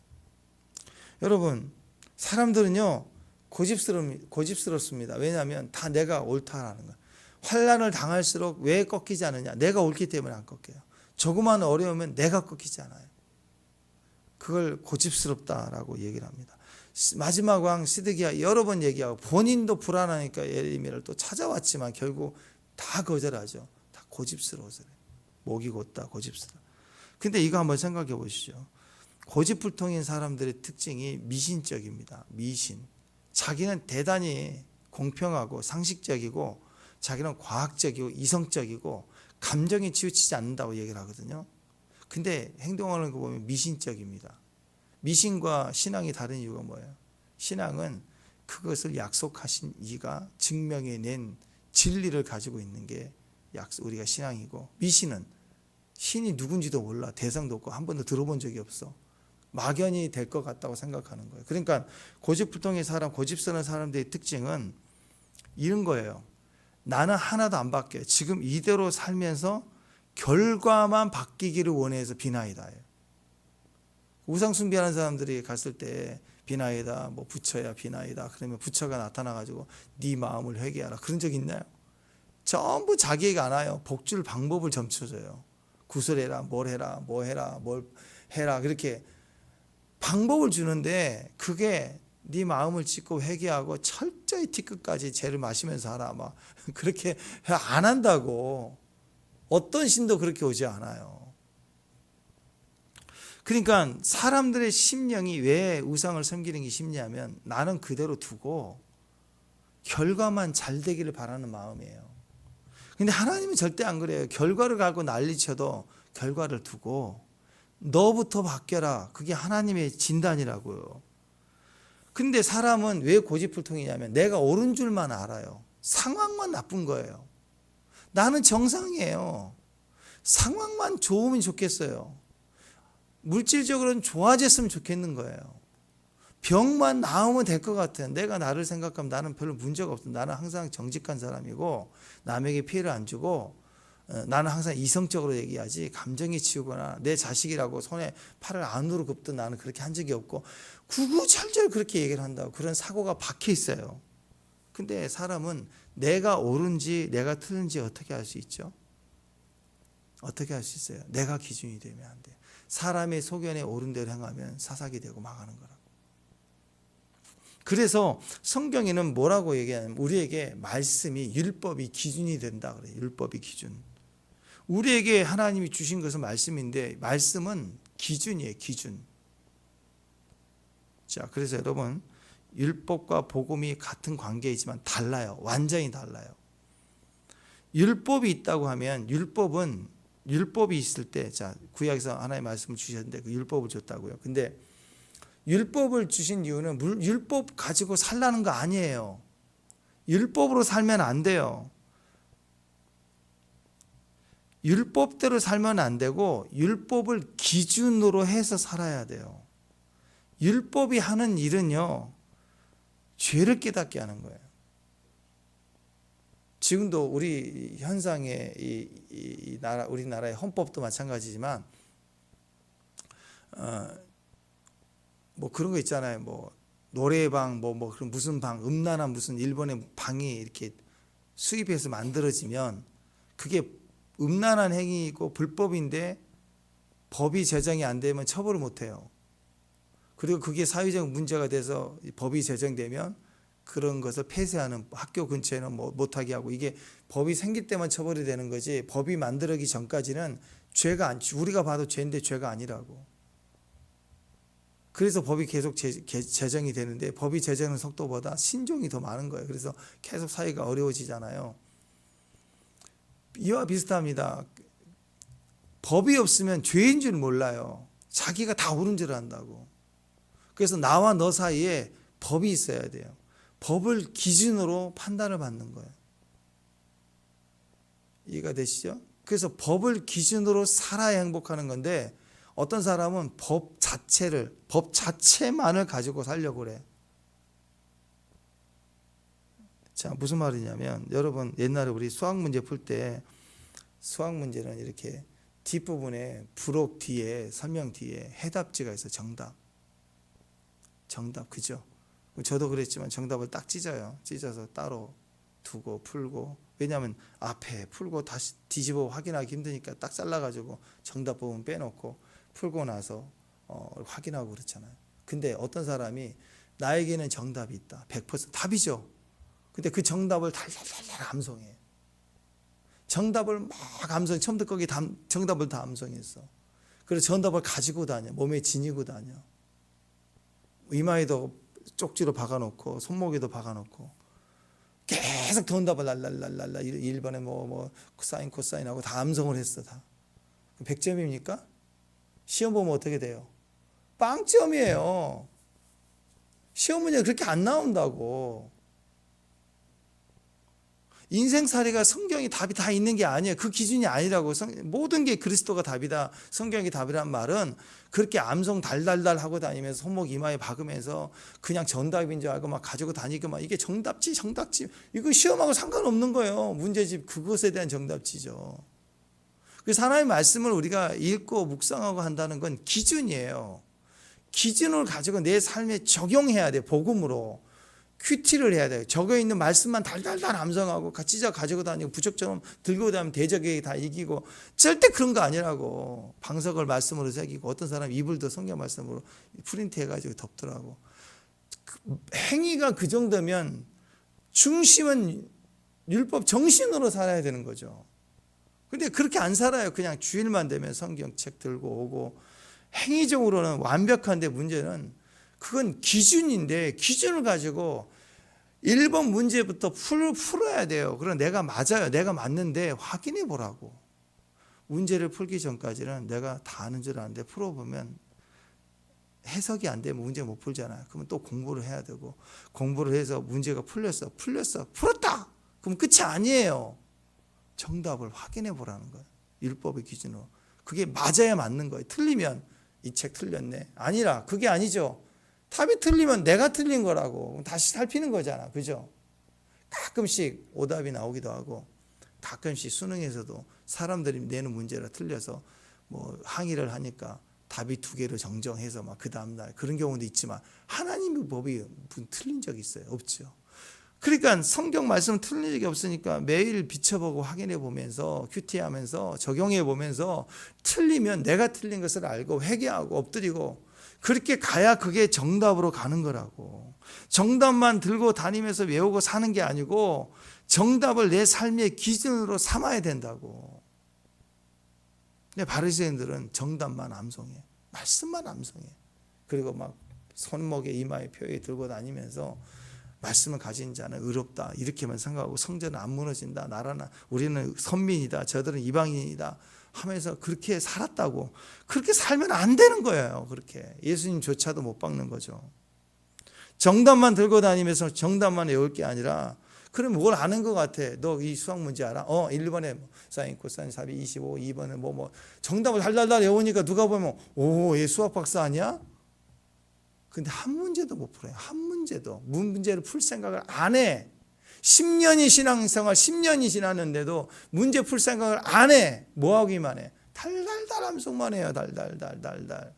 여러분, 사람들은요 고집스럽습니다. 왜냐하면 다 내가 옳다라는 거예요. 환난을 당할수록 왜 꺾이지 않느냐? 내가 옳기 때문에 안 꺾여요. 조그만 어려우면 내가 꺾이지 않아요. 그걸 고집스럽다라고 얘기를 합니다. 마지막 왕 시드기야 여러 번 얘기하고 본인도 불안하니까 예레미야를 또 찾아왔지만 결국 다 거절하죠. 다 고집스러워서 그래요. 목이 곧다 고집스러워. 근데 이거 한번 생각해 보시죠. 고집불통인 사람들의 특징이 미신적입니다. 미신. 자기는 대단히 공평하고 상식적이고 자기는 과학적이고 이성적이고 감정에 치우치지 않는다고 얘기를 하거든요. 근데 행동하는 거 보면 미신적입니다. 미신과 신앙이 다른 이유가 뭐예요? 신앙은 그것을 약속하신 이가 증명해낸 진리를 가지고 있는 게 우리가 신앙이고, 미신은 신이 누군지도 몰라. 대상도 없고 한 번도 들어본 적이 없어. 막연히 될 것 같다고 생각하는 거예요. 그러니까 고집불통의 사람, 고집스러운 사람들의 특징은 이런 거예요. 나는 하나도 안 바뀌어요. 지금 이대로 살면서 결과만 바뀌기를 원해서 비나이다. 우상 숭배하는 사람들이 갔을 때 비나이다, 뭐 부처야 비나이다. 그러면 부처가 나타나가지고 네 마음을 회개하라. 그런 적 있나요? 전부 자기에게 안 와요. 복줄 방법을 점쳐줘요. 구슬해라, 뭘 해라, 뭐 해라, 뭘 해라. 그렇게 방법을 주는데 그게 네 마음을 찢고 회개하고 철저히 뒤끝까지 죄를 마시면서 하라. 막 그렇게 안 한다고. 어떤 신도 그렇게 오지 않아요. 그러니까 사람들의 심령이 왜 우상을 섬기는 게 쉽냐면 나는 그대로 두고 결과만 잘 되기를 바라는 마음이에요. 근데 하나님은 절대 안 그래요. 결과를 갖고 난리쳐도 결과를 두고 너부터 바뀌어라. 그게 하나님의 진단이라고요. 근데 사람은 왜 고집불통이냐면 내가 옳은 줄만 알아요. 상황만 나쁜 거예요. 나는 정상이에요. 상황만 좋으면 좋겠어요. 물질적으로는 좋아졌으면 좋겠는 거예요. 병만 나으면 될 것 같아요. 내가 나를 생각하면 나는 별로 문제가 없어. 나는 항상 정직한 사람이고 남에게 피해를 안 주고 나는 항상 이성적으로 얘기하지 감정에 치우거나 내 자식이라고 손에 팔을 안으로 굽든 나는 그렇게 한 적이 없고 구구절절 그렇게 얘기를 한다고 그런 사고가 박혀 있어요. 근데 사람은 내가 옳은지 내가 틀린지 어떻게 알 수 있죠? 어떻게 할 수 있어요? 내가 기준이 되면 안 돼요. 사람의 소견에 옳은 대로 행하면 사삭이 되고 망하는 거라고. 그래서 성경에는 뭐라고 얘기하냐면 우리에게 말씀이 율법이 기준이 된다 그래요. 율법이 기준. 우리에게 하나님이 주신 것은 말씀인데 말씀은 기준이에요. 기준. 자, 그래서 여러분 율법과 복음이 같은 관계이지만 달라요. 완전히 달라요. 율법이 있다고 하면 율법이 있을 때, 자, 구약에서 하나님의 말씀을 주셨는데 그 율법을 줬다고요. 근데 율법을 주신 이유는 율법 가지고 살라는 거 아니에요. 율법으로 살면 안 돼요. 율법대로 살면 안 되고 율법을 기준으로 해서 살아야 돼요. 율법이 하는 일은요, 죄를 깨닫게 하는 거예요. 지금도 우리 현상의 이 나라, 우리나라의 헌법도 마찬가지지만 뭐 그런 거 있잖아요. 뭐 노래방 뭐 그런 무슨 방 음란한 무슨 일본의 방이 이렇게 수입해서 만들어지면 그게 음란한 행위이고 불법인데 법이 제정이 안 되면 처벌을 못 해요. 그리고 그게 사회적 문제가 돼서 법이 제정되면 그런 것을 폐쇄하는 학교 근처에는 뭐 못하게 하고 이게 법이 생길 때만 처벌이 되는 거지 법이 만들어지기 전까지는 죄가 우리가 봐도 죄인데 죄가 아니라고. 그래서 법이 계속 제정이 되는데 법이 제정하는 속도보다 신종이 더 많은 거예요. 그래서 계속 사회가 어려워지잖아요. 이와 비슷합니다. 법이 없으면 죄인 줄 몰라요. 자기가 다 옳은 줄 안다고. 그래서 나와 너 사이에 법이 있어야 돼요. 법을 기준으로 판단을 받는 거예요. 이해가 되시죠? 그래서 법을 기준으로 살아야 행복하는 건데 어떤 사람은 법 자체만을 가지고 살려고 그래. 자, 무슨 말이냐면 여러분 옛날에 우리 수학 문제 풀 때 수학 문제는 이렇게 뒷부분에 부록 뒤에 설명 뒤에 해답지가 있어. 정답 그죠? 저도 그랬지만 정답을 딱 찢어서 따로 두고 풀고 왜냐하면 앞에 풀고 다시 뒤집어 확인하기 힘드니까 딱 잘라가지고 정답 부분 빼놓고 풀고 나서 확인하고 그렇잖아요. 근데 어떤 사람이 나에게는 정답이 있다. 100% 답이죠. 근데 그 정답을 달달달 암송해. 정답을 막 암송, 처음부터 거기 정답을 다 암송했어. 그래서 정답을 가지고 다녀. 몸에 지니고 다녀. 이마에도 쪽지로 박아놓고 손목에도 박아놓고 계속 돈답을 랄랄랄랄라 1번에 뭐 사인 코사인하고 다 암송을 했어 다. 100점입니까? 시험 보면 어떻게 돼요? 빵점이에요. 시험 문제 그렇게 안 나온다고. 인생살이가 성경이 답이 다 있는 게 아니에요. 그 기준이 아니라고. 모든 게 그리스도가 답이다, 성경이 답이란 말은 그렇게 암송 달달달 하고 다니면서 손목 이마에 박으면서 그냥 정답인 줄 알고 막 가지고 다니고 막 이게 정답지 이거 시험하고 상관없는 거예요. 문제집 그것에 대한 정답지죠. 그래서 하나님의 말씀을 우리가 읽고 묵상하고 한다는 건 기준이에요. 기준을 가지고 내 삶에 적용해야 돼. 복음으로 큐티를 해야 돼요. 적어 있는 말씀만 달달달 암송하고 찢어 가지고 다니고 부적처럼 들고 다니면 대적에게 다 이기고 절대 그런 거 아니라고. 방석을 말씀으로 새기고 어떤 사람 이불도 성경 말씀으로 프린트 해가지고 덮더라고. 행위가 그 정도면 중심은 율법 정신으로 살아야 되는 거죠. 근데 그렇게 안 살아요. 그냥 주일만 되면 성경책 들고 오고 행위적으로는 완벽한데 문제는 그건 기준인데 기준을 가지고 1번 문제부터 풀어야 돼요. 그럼 내가 맞아요. 내가 맞는데 확인해 보라고. 문제를 풀기 전까지는 내가 다 아는 줄 아는데 풀어보면 해석이 안 되면 문제 못 풀잖아요. 그러면 또 공부를 해야 되고 공부를 해서 문제가 풀었다. 그럼 끝이 아니에요. 정답을 확인해 보라는 거예요. 율법의 기준으로. 그게 맞아야 맞는 거예요. 틀리면 이 책 틀렸네. 아니라 그게 아니죠. 답이 틀리면 내가 틀린 거라고. 다시 살피는 거잖아. 그죠? 가끔씩 오답이 나오기도 하고 가끔씩 수능에서도 사람들이 내는 문제라 틀려서 뭐 항의를 하니까 답이 2개로 정정해서 막 그 다음날 그런 경우도 있지만 하나님의 법이 틀린 적이 있어요? 없죠. 그러니까 성경 말씀은 틀린 적이 없으니까 매일 비춰보고 확인해 보면서 큐티하면서 적용해 보면서 틀리면 내가 틀린 것을 알고 회개하고 엎드리고 그렇게 가야 그게 정답으로 가는 거라고. 정답만 들고 다니면서 외우고 사는 게 아니고 정답을 내 삶의 기준으로 삼아야 된다고. 근데 바리새인들은 정답만 암송해. 말씀만 암송해. 그리고 막 손목에 이마에 표에 들고 다니면서 말씀을 가진 자는 의롭다 이렇게만 생각하고 성전은 안 무너진다. 나라나 우리는 선민이다. 저들은 이방인이다. 하면서 그렇게 살았다고. 그렇게 살면 안 되는 거예요. 그렇게 예수님조차도 못 박는 거죠. 정답만 들고 다니면서 정답만 외울 게 아니라 그럼 뭘 아는 것 같아. 너 이 수학 문제 알아? 1번에 사인 코사인 삽이 25, 2번에 뭐 정답을 달달달 외우니까 누가 보면 오, 얘 수학 박사 아니야? 근데 한 문제도 못 풀어요. 한 문제도. 문제를 풀 생각을 안 해. 10년이 신앙생활 10년이 지났는데도 문제 풀 생각을 안 해. 뭐 하기만 해. 달달달 암송만 해요. 달달달달달.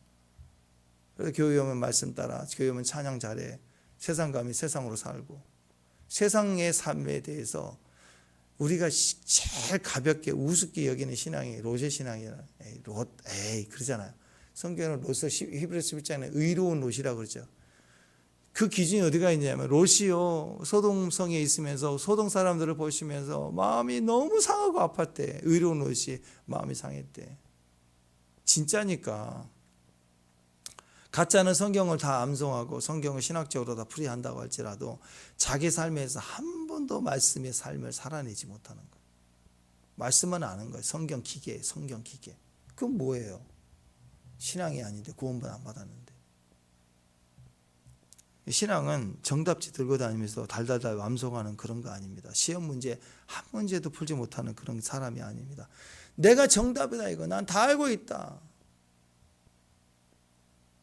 그래서 교회 오면 말씀 따라, 교회 오면 찬양 잘해. 세상 가면 세상으로 살고. 세상의 삶에 대해서 우리가 제일 가볍게 우습게 여기는 신앙이 로제 신앙이라. 그러잖아요. 성경은 롯서 히브리서 11장에 의로운 롯이라고 그러죠. 그 기준이 어디가 있냐면 롯이요 소돔성에 있으면서 소돔 사람들을 보시면서 마음이 너무 상하고 아팠대. 의로운 롯이 마음이 상했대. 진짜니까. 가짜는 성경을 다 암송하고 성경을 신학적으로 다 풀이한다고 할지라도 자기 삶에서 한 번도 말씀의 삶을 살아내지 못하는 거예요. 말씀만 아는 거예요. 성경 기계. 그건 뭐예요? 신앙이 아닌데 구원만 안 받았는데. 신앙은 정답지 들고 다니면서 달달달 암송하는 그런 거 아닙니다. 시험 문제 한 문제도 풀지 못하는 그런 사람이 아닙니다. 내가 정답이다 이거. 난 다 알고 있다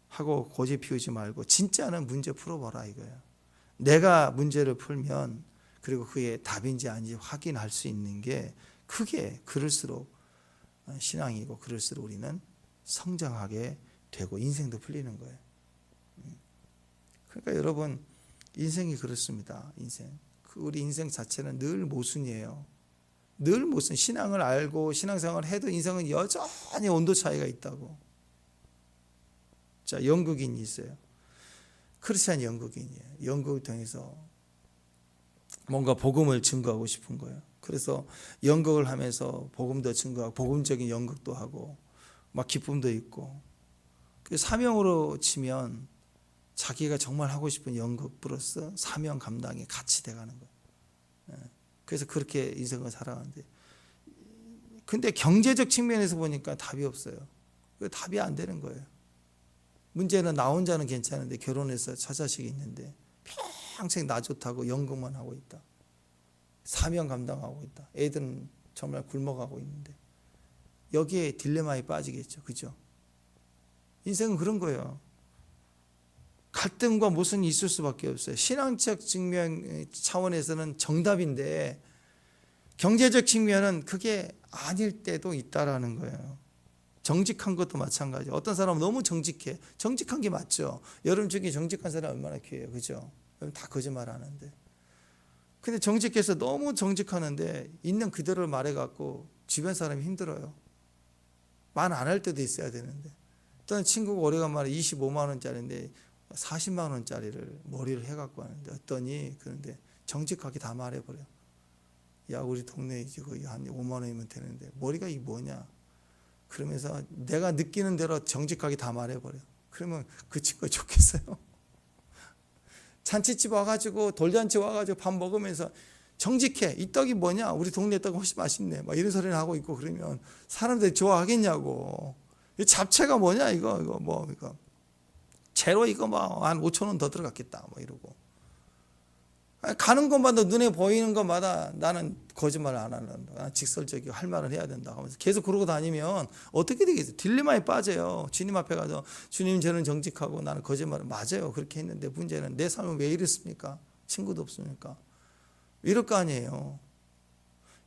하고 고집 피우지 말고 진짜는 문제 풀어보라 이거예요. 내가 문제를 풀면 그리고 그게 답인지 아닌지 확인할 수 있는 게 그게 그럴수록 신앙이고 그럴수록 우리는 성장하게 되고 인생도 풀리는 거예요. 그러니까 여러분 인생이 그렇습니다. 우리 인생 자체는 늘 모순이에요. 늘 모순. 신앙을 알고 신앙생활을 해도 인생은 여전히 온도 차이가 있다고. 자, 영국인이 있어요. 크리스찬 영국인이에요. 영국을 통해서 뭔가 복음을 증거하고 싶은 거예요. 그래서 연극을 하면서 복음도 증거하고 복음적인 연극도 하고 막 기쁨도 있고 사명으로 치면 자기가 정말 하고 싶은 연극 플러스 사명 감당이 같이 돼가는 거예요. 그래서 그렇게 인생을 살아가는데, 근데 경제적 측면에서 보니까 답이 없어요. 답이 안 되는 거예요. 문제는 나 혼자는 괜찮은데 결혼해서 처자식이 있는데 평생 나 좋다고 연극만 하고 있다. 사명 감당하고 있다. 애들은 정말 굶어가고 있는데 여기에 딜레마에 빠지겠죠. 그죠? 인생은 그런 거예요. 갈등과 모순이 있을 수밖에 없어요. 신앙적 측면 차원에서는 정답인데 경제적 측면은 그게 아닐 때도 있다라는 거예요. 정직한 것도 마찬가지. 어떤 사람은 너무 정직해. 정직한 게 맞죠. 여러분 중에 정직한 사람 얼마나 귀해요. 그죠? 다 거짓말 하는데. 근데 정직해서 너무 정직하는데 있는 그대로를 말해갖고 주변 사람이 힘들어요. 말 안 할 때도 있어야 되는데. 어떤 친구가 오래간만에 25만 원짜리인데 40만 원짜리를 머리를 해갖고 하는데 어떠니? 그런데 정직하게 다 말해버려. 야, 우리 동네에 지금 한 5만 원이면 되는데 머리가 이게 뭐냐? 그러면서 내가 느끼는 대로 정직하게 다 말해버려. 그러면 그 친구가 좋겠어요? 잔치집 와가지고 돌잔치 와가지고 밥 먹으면서 정직해. 이 떡이 뭐냐? 우리 동네 떡이 훨씬 맛있네. 막 이런 소리를 하고 있고 그러면 사람들이 좋아하겠냐고. 이 잡채가 뭐냐? 이거 뭐 이거 재료 이거 뭐 한 5천 원 더 들어갔겠다. 뭐 이러고. 가는 것마다 눈에 보이는 것마다 나는 거짓말을 안 한다. 직설적이고 할 말을 해야 된다 하면서 계속 그러고 다니면 어떻게 되겠어요? 딜레마에 빠져요. 주님 앞에 가서 주님 저는 정직하고 나는 거짓말을 맞아요. 그렇게 했는데 문제는 내 삶은 왜 이렇습니까? 친구도 없으니까. 이럴 거 아니에요.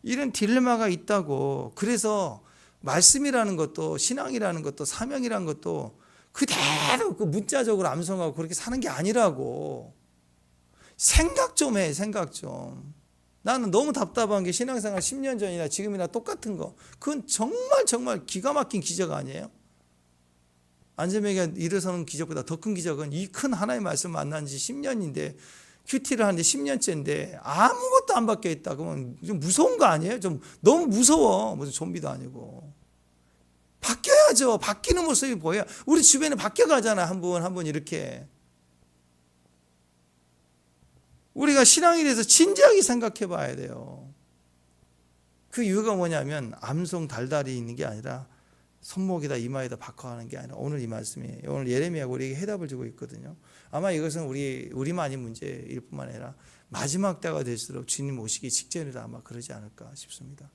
이런 딜레마가 있다고. 그래서 말씀이라는 것도 신앙이라는 것도 사명이라는 것도 그대로 그 문자적으로 암송하고 그렇게 사는 게 아니라고. 생각 좀 해. 생각 좀. 나는 너무 답답한 게 신앙생활 10년 전이나 지금이나 똑같은 거. 그건 정말 기가 막힌 기적 아니에요? 안재명이가 일어서는 기적보다 더 큰 기적은 이 큰 하나의 말씀 만난 지 10년인데 큐티를 하는데 10년째인데 아무것도 안 바뀌어 있다. 그러면 좀 무서운 거 아니에요? 좀 너무 무서워. 무슨 좀비도 아니고. 바뀌어야죠. 바뀌는 모습이 보여요. 우리 주변에 바뀌어가잖아. 한 분 이렇게. 우리가 신앙에 대해서 진지하게 생각해 봐야 돼요. 그 이유가 뭐냐면 암송 달달이 있는 게 아니라 손목에다 이마에다 박화하는 게 아니라 오늘 이 말씀이에요. 오늘 예레미야가 우리에게 해답을 주고 있거든요. 아마 이것은 우리만이 문제일 뿐만 아니라 마지막 때가 될수록 주님 오시기 직전이라 아마 그러지 않을까 싶습니다.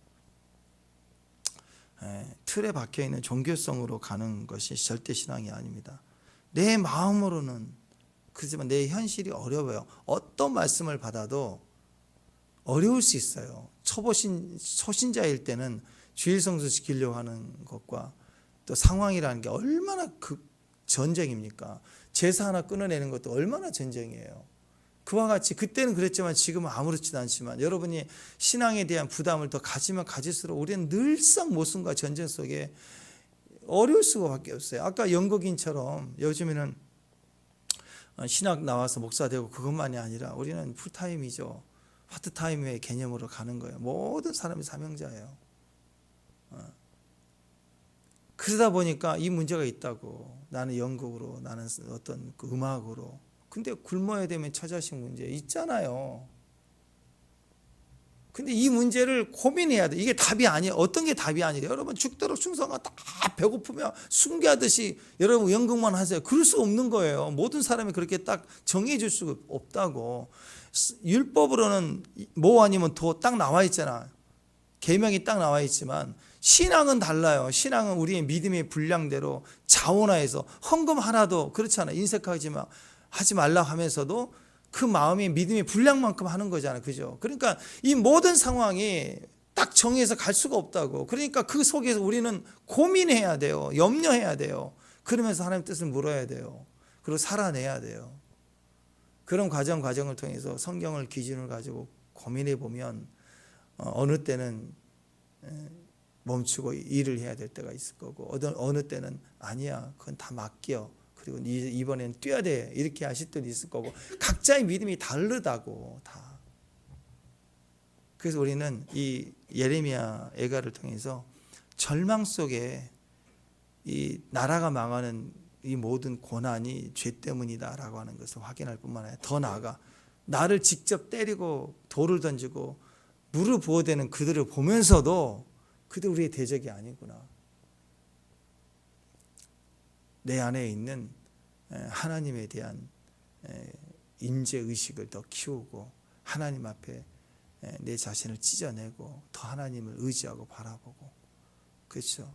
틀에 박혀있는 종교성으로 가는 것이 절대 신앙이 아닙니다. 내 마음으로는 그렇지만 내 현실이 어려워요. 어떤 말씀을 받아도 어려울 수 있어요. 초신자일 때는 주일 성수 지키려고 하는 것과 또 상황이라는 게 얼마나 그 전쟁입니까? 제사 하나 끊어내는 것도 얼마나 전쟁이에요. 그와 같이 그때는 그랬지만 지금은 아무렇지도 않지만 여러분이 신앙에 대한 부담을 더 가지면 가질수록 우리는 늘상 모순과 전쟁 속에 어려울 수밖에 없어요. 아까 연극인처럼 요즘에는 신학 나와서 목사 되고 그것만이 아니라 우리는 풀타임이죠. 파트타임의 개념으로 가는 거예요. 모든 사람이 사명자예요. 그러다 보니까 이 문제가 있다고. 나는 연극으로, 나는 어떤 그 음악으로. 근데 굶어야 되면 처자식 문제 있잖아요. 근데 이 문제를 고민해야 돼. 이게 답이 아니에요. 어떤 게 답이 아니에요. 여러분 죽도록 충성하고 다 배고프면 숭배하듯이 여러분 연극만 하세요. 그럴 수 없는 거예요. 모든 사람이 그렇게 딱 정해 줄 수가 없다고. 율법으로는 뭐 아니면 도 딱 나와 있잖아. 계명이 딱 나와 있지만 신앙은 달라요. 신앙은 우리의 믿음의 분량대로 자원화해서 헌금 하나도 그렇지 않아. 인색하지 말라 하면서도 그 마음이 믿음의 분량만큼 하는 거잖아요. 그죠? 그러니까 이 모든 상황이 딱 정해서 갈 수가 없다고. 그러니까 그 속에서 우리는 고민해야 돼요. 염려해야 돼요. 그러면서 하나님 뜻을 물어야 돼요. 그리고 살아내야 돼요. 그런 과정을 통해서 성경을 기준을 가지고 고민해 보면 어느 때는 멈추고 일을 해야 될 때가 있을 거고 어느 때는 아니야. 그건 다 맡겨. 그리고 이번엔 뛰어야 돼. 이렇게 하실 때도 있을 거고 각자의 믿음이 다르다고 다. 그래서 우리는 이 예레미야 애가를 통해서 절망 속에 이 나라가 망하는 이 모든 고난이 죄 때문이다라고 하는 것을 확인할 뿐만 아니라 더 나아가 나를 직접 때리고 돌을 던지고 물을 부어대는 그들을 보면서도 그들 우리의 대적이 아니구나. 내 안에 있는 하나님에 대한 인재의식을 더 키우고 하나님 앞에 내 자신을 찢어내고 더 하나님을 의지하고 바라보고, 그렇죠?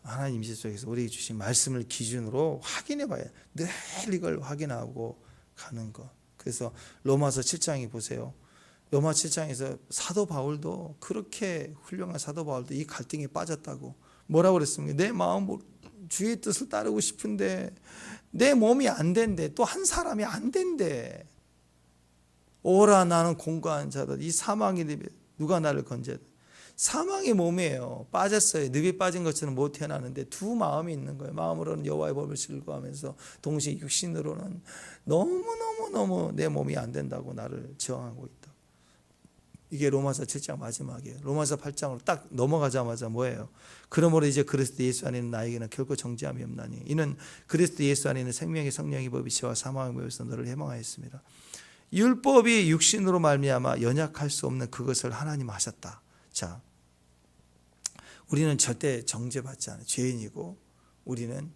하나님 임재 속에서 우리에게 주신 말씀을 기준으로 확인해 봐야 돼. 늘 이걸 확인하고 가는 것. 그래서 로마서 7장에 보세요. 로마 7장에서 사도 바울도, 그렇게 훌륭한 사도 바울도 이 갈등에 빠졌다고. 뭐라고 그랬습니까? 내 마음으로 주의 뜻을 따르고 싶은데 내 몸이 안 된대. 또 한 사람이 안 된대. 오라 나는 공고한 자다. 이 사망이 누가 나를 건져야 돼? 사망의 몸이에요. 빠졌어요. 늪에 빠진 것처럼 못 태어나는데 두 마음이 있는 거예요. 마음으로는 여호와의 법을 즐거워하면서 동시에 육신으로는 너무 내 몸이 안 된다고 나를 저항하고 있다. 이게 로마서 7장 마지막이에요. 로마서 8장으로 딱 넘어가자마자 뭐예요? 그러므로 이제 그리스도 예수 안에 있는 나에게는 결코 정죄함이 없나니 이는 그리스도 예수 안에 있는 생명의 성령의 법이 죄와 사망의 법에서 너를 해방하였습니다. 율법이 육신으로 말미암아 연약할 수 없는 그것을 하나님 하셨다. 자, 우리는 절대 정죄받지 않아요. 죄인이고 우리는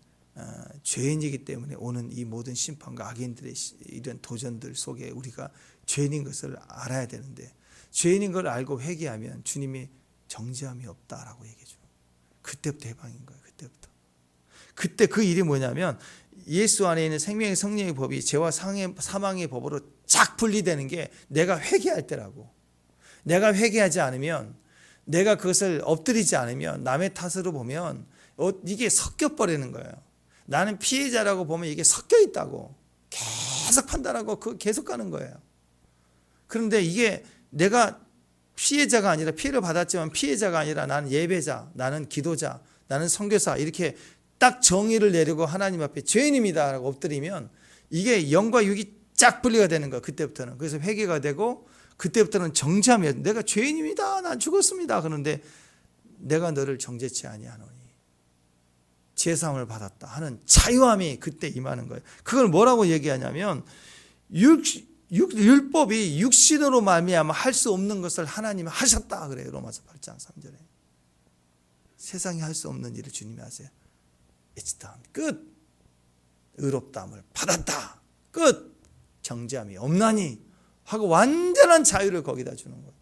죄인이기 때문에 오는 이 모든 심판과 악인들의 이런 도전들 속에 우리가 죄인인 것을 알아야 되는데, 죄인인 걸 알고 회개하면 주님이 정죄함이 없다라고 얘기해 줘요. 그때부터 해방인 거예요. 그때부터. 그때 그 일이 뭐냐면 예수 안에 있는 생명의 성령의 법이 죄와 사망의 법으로 쫙 분리되는 게 내가 회개할 때라고. 내가 회개하지 않으면, 내가 그것을 엎드리지 않으면, 남의 탓으로 보면 이게 섞여버리는 거예요. 나는 피해자라고 보면 이게 섞여 있다고 계속 판단하고 계속 가는 거예요. 그런데 이게 내가 피해자가 아니라, 피해를 받았지만 피해자가 아니라 나는 예배자, 나는 기도자, 나는 선교사, 이렇게 딱 정의를 내리고 하나님 앞에 죄인입니다 라고 엎드리면 이게 영과 육이 쫙 분리가 되는 거예요. 그때부터는. 그래서 회개가 되고 그때부터는 정죄함이에요. 내가 죄인입니다. 난 죽었습니다. 그런데 내가 너를 정죄치 아니하노니 제사함을 받았다 하는 자유함이 그때 임하는 거예요. 그걸 뭐라고 얘기하냐면 율법이 육신으로 말미암아 할 수 없는 것을 하나님이 하셨다 그래요. 로마서 8장 3절에. 세상이 할 수 없는 일을 주님이 하세요. It's done. 끝. 의롭다함을 받았다. 끝. 정죄함이 없나니 하고 완전한 자유를 거기다 주는 거예요.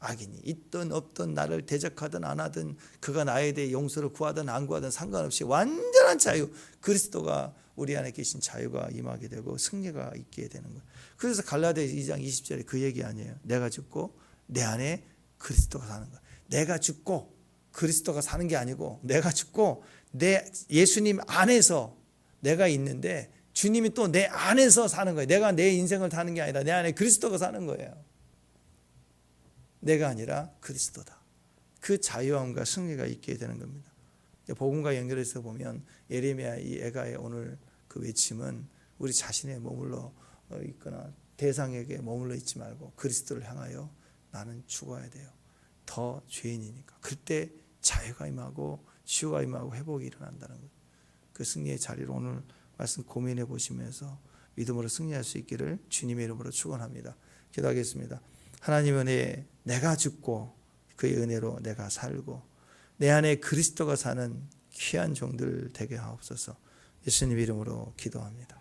악인이 있든 없든 나를 대적하든 안 하든 그가 나에 대해 용서를 구하든 안 구하든 상관없이 완전한 자유, 그리스도가 우리 안에 계신 자유가 임하게 되고 승리가 있게 되는 거예요. 그래서 갈라디아 2장 20절에 그 얘기 아니에요. 내가 죽고 내 안에 그리스도가 사는 거예요. 내가 죽고 그리스도가 사는 게 아니고, 내가 죽고 내 예수님 안에서 내가 있는데 주님이 또 내 안에서 사는 거예요. 내가 내 인생을 사는 게 아니라 내 안에 그리스도가 사는 거예요. 내가 아니라 그리스도다. 그 자유함과 승리가 있게 되는 겁니다. 복음과 연결해서 보면 예레미야 이 애가의 오늘 그 외침은 우리 자신에 머물러 있거나 대상에게 머물러 있지 말고 그리스도를 향하여 나는 죽어야 돼요. 더 죄인이니까. 그때 자유가 임하고 치유가 임하고 회복이 일어난다는 거예요. 그 승리의 자리로 오늘 말씀 고민해 보시면서 믿음으로 승리할 수 있기를 주님의 이름으로 축원합니다. 기도하겠습니다. 하나님의 은혜에 내가 죽고 그의 은혜로 내가 살고 내 안에 그리스도가 사는 귀한 종들 되게 하옵소서. 예수님 이름으로 기도합니다.